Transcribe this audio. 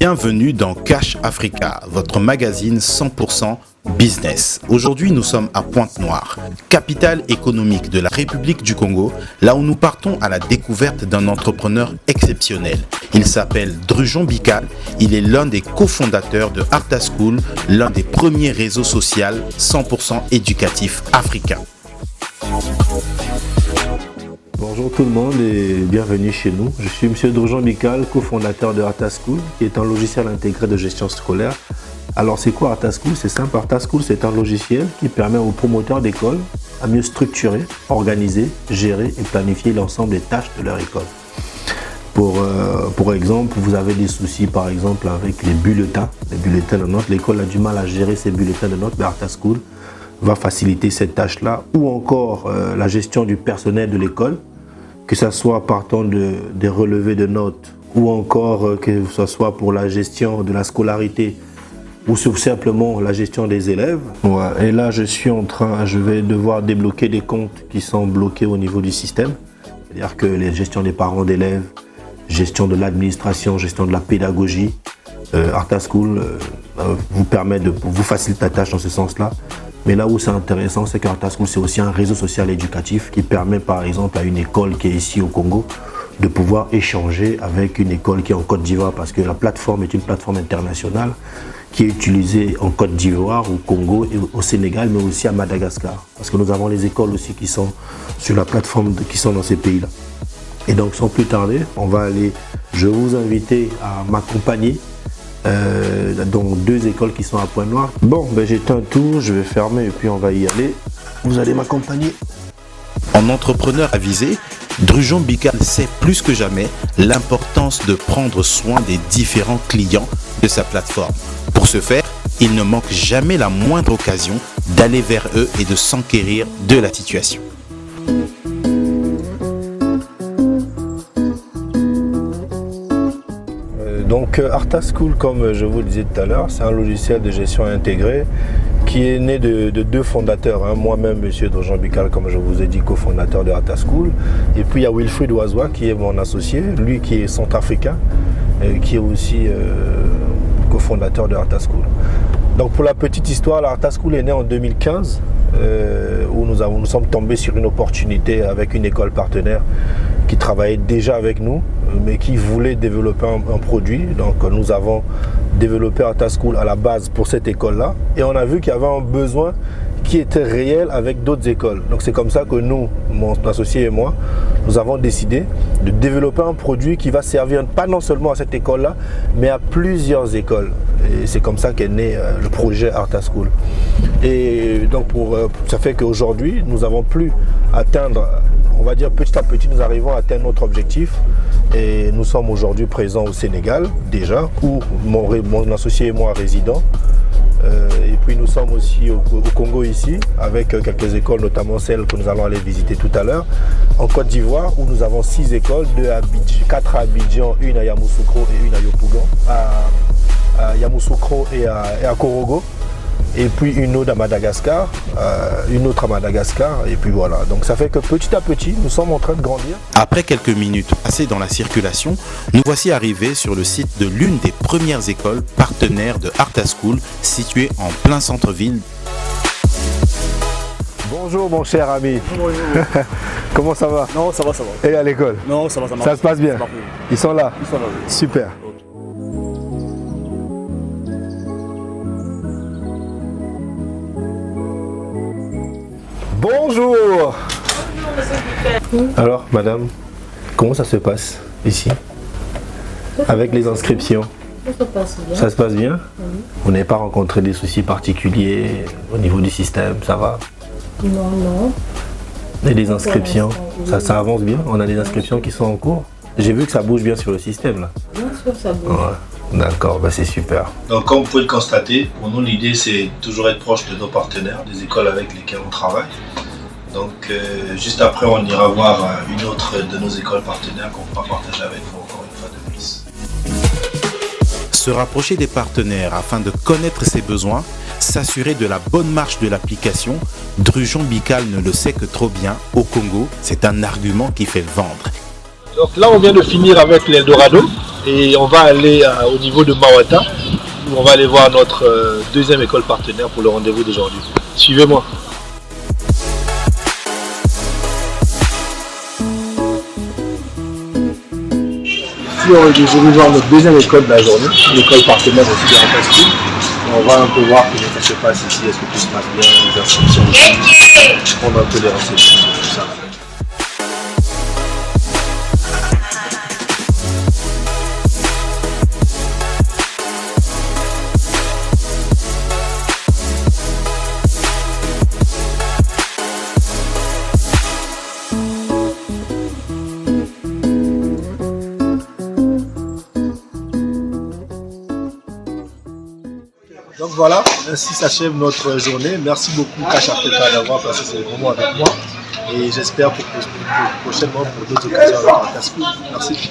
Bienvenue dans Cash Africa, votre magazine 100% business. Aujourd'hui, nous sommes à Pointe-Noire, capitale économique de la République du Congo, là où nous partons à la découverte d'un entrepreneur exceptionnel. Il s'appelle Drujon Bikal, il est l'un des cofondateurs de Arta School, l'un des premiers réseaux sociaux 100% éducatifs africains. Bonjour tout le monde et bienvenue chez nous. Je suis M. Drujon Bikal, cofondateur de Arta School, qui est un logiciel intégré de gestion scolaire. Alors c'est quoi Arta School? C'est simple, Arta School c'est un logiciel qui permet aux promoteurs d'école à mieux structurer, organiser, gérer et planifier l'ensemble des tâches de leur école. Pour exemple, vous avez des soucis par exemple avec les bulletins de notes. L'école a du mal à gérer ses bulletins de notes, mais Arta School va faciliter cette tâche-là, ou encore la gestion du personnel de l'école, que ce soit partant des relevés de notes, ou encore que ce soit pour la gestion de la scolarité, ou simplement la gestion des élèves. Ouais. Et là, je vais devoir débloquer des comptes qui sont bloqués au niveau du système. C'est-à-dire que les gestions des parents d'élèves, gestion de l'administration, gestion de la pédagogie, Arta School vous permet de vous faciliter la tâche dans ce sens-là. Mais là où c'est intéressant, c'est qu'Arta School, c'est aussi un réseau social éducatif qui permet par exemple à une école qui est ici au Congo de pouvoir échanger avec une école qui est en Côte d'Ivoire, parce que la plateforme est une plateforme internationale qui est utilisée en Côte d'Ivoire, au Congo et au Sénégal, mais aussi à Madagascar. Parce que nous avons les écoles aussi qui sont sur la plateforme, qui sont dans ces pays-là. Et donc sans plus tarder, je vais vous inviter à m'accompagner dans deux écoles qui sont à Pointe-Noire. Bon, j'éteins un tour, je vais fermer et puis on va y aller. Vous allez m'accompagner. En entrepreneur avisé, Drujon Bikal sait plus que jamais l'importance de prendre soin des différents clients de sa plateforme. Pour ce faire, il ne manque jamais la moindre occasion d'aller vers eux et de s'enquérir de la situation. Donc Arta School, comme je vous le disais tout à l'heure, c'est un logiciel de gestion intégrée qui est né de deux fondateurs. Moi-même, M. Drujon Bikal, comme je vous ai dit, cofondateur de Arta School. Et puis il y a Wilfried Ouazoua qui est mon associé, lui qui est centrafricain, qui est aussi cofondateur de Arta School. Donc pour la petite histoire, Arta School est né en 2015, où nous sommes tombés sur une opportunité avec une école partenaire qui travaillait déjà avec nous, mais qui voulait développer un produit. Donc nous avons développé Arta School à la base pour cette école-là, et on a vu qu'il y avait un besoin qui était réel avec d'autres écoles. Donc c'est comme ça que nous, mon associé et moi, nous avons décidé de développer un produit qui va servir pas non seulement à cette école-là, mais à plusieurs écoles. Et c'est comme ça qu'est né le projet Arta School. Et donc ça fait qu'aujourd'hui, nous avons pu atteindre, on va dire petit à petit, nous arrivons à atteindre notre objectif. Et nous sommes aujourd'hui présents au Sénégal déjà, où mon associé et moi résidons. Et puis nous sommes aussi au Congo ici, avec quelques écoles, notamment celles que nous allons aller visiter tout à l'heure. En Côte d'Ivoire, où nous avons 6 écoles, 4 à Abidjan, une à Yamoussoukro et une à Yopougon, à Yamoussoukro et à Korogo. Et puis une autre à Madagascar, et puis voilà. Donc ça fait que petit à petit, nous sommes en train de grandir. Après quelques minutes passées dans la circulation, nous voici arrivés sur le site de l'une des premières écoles partenaires de Arta School, située en plein centre-ville. Bonjour mon cher ami. Bonjour. Comment ça va? Non, ça va. Et à l'école? Non, ça va, ça marche. Ça se passe bien? Ils sont là? Ils sont là, oui. Super. Bonjour. Alors, madame, comment ça se passe ici avec les inscriptions? Ça se passe bien. Ça se passe bien? Oui. Vous n'avez pas rencontré des soucis particuliers au niveau du système, ça va? Non. Et les inscriptions, oui. ça avance bien? On a des inscriptions qui sont en cours? J'ai vu que ça bouge bien sur le système là. Bien sûr, ça bouge. Ouais. D'accord, c'est super. Donc comme vous pouvez le constater, pour nous l'idée c'est toujours être proche de nos partenaires, des écoles avec lesquelles on travaille. Donc juste après on ira voir une autre de nos écoles partenaires qu'on pourra partager avec vous encore une fois de plus. Se rapprocher des partenaires afin de connaître ses besoins, s'assurer de la bonne marche de l'application, Drujon Bikal ne le sait que trop bien, au Congo, c'est un argument qui fait vendre. Donc là, on vient de finir avec l'Eldorado et on va aller au niveau de Mawata où on va aller voir notre deuxième école partenaire pour le rendez-vous d'aujourd'hui. Suivez-moi. Ici, on va voir notre deuxième école de la journée, l'école partenaire aussi de Ratas School. On va un peu voir comment ça se passe ici, est-ce que tout se passe bien, les instructions aussi, prendre un peu les renseignements sur tout ça. Donc voilà, ainsi s'achève notre journée. Merci beaucoup Cash Africa d'avoir passé ce moment avec moi. Et j'espère pour prochainement pour d'autres occasions avec Ratas School. Merci.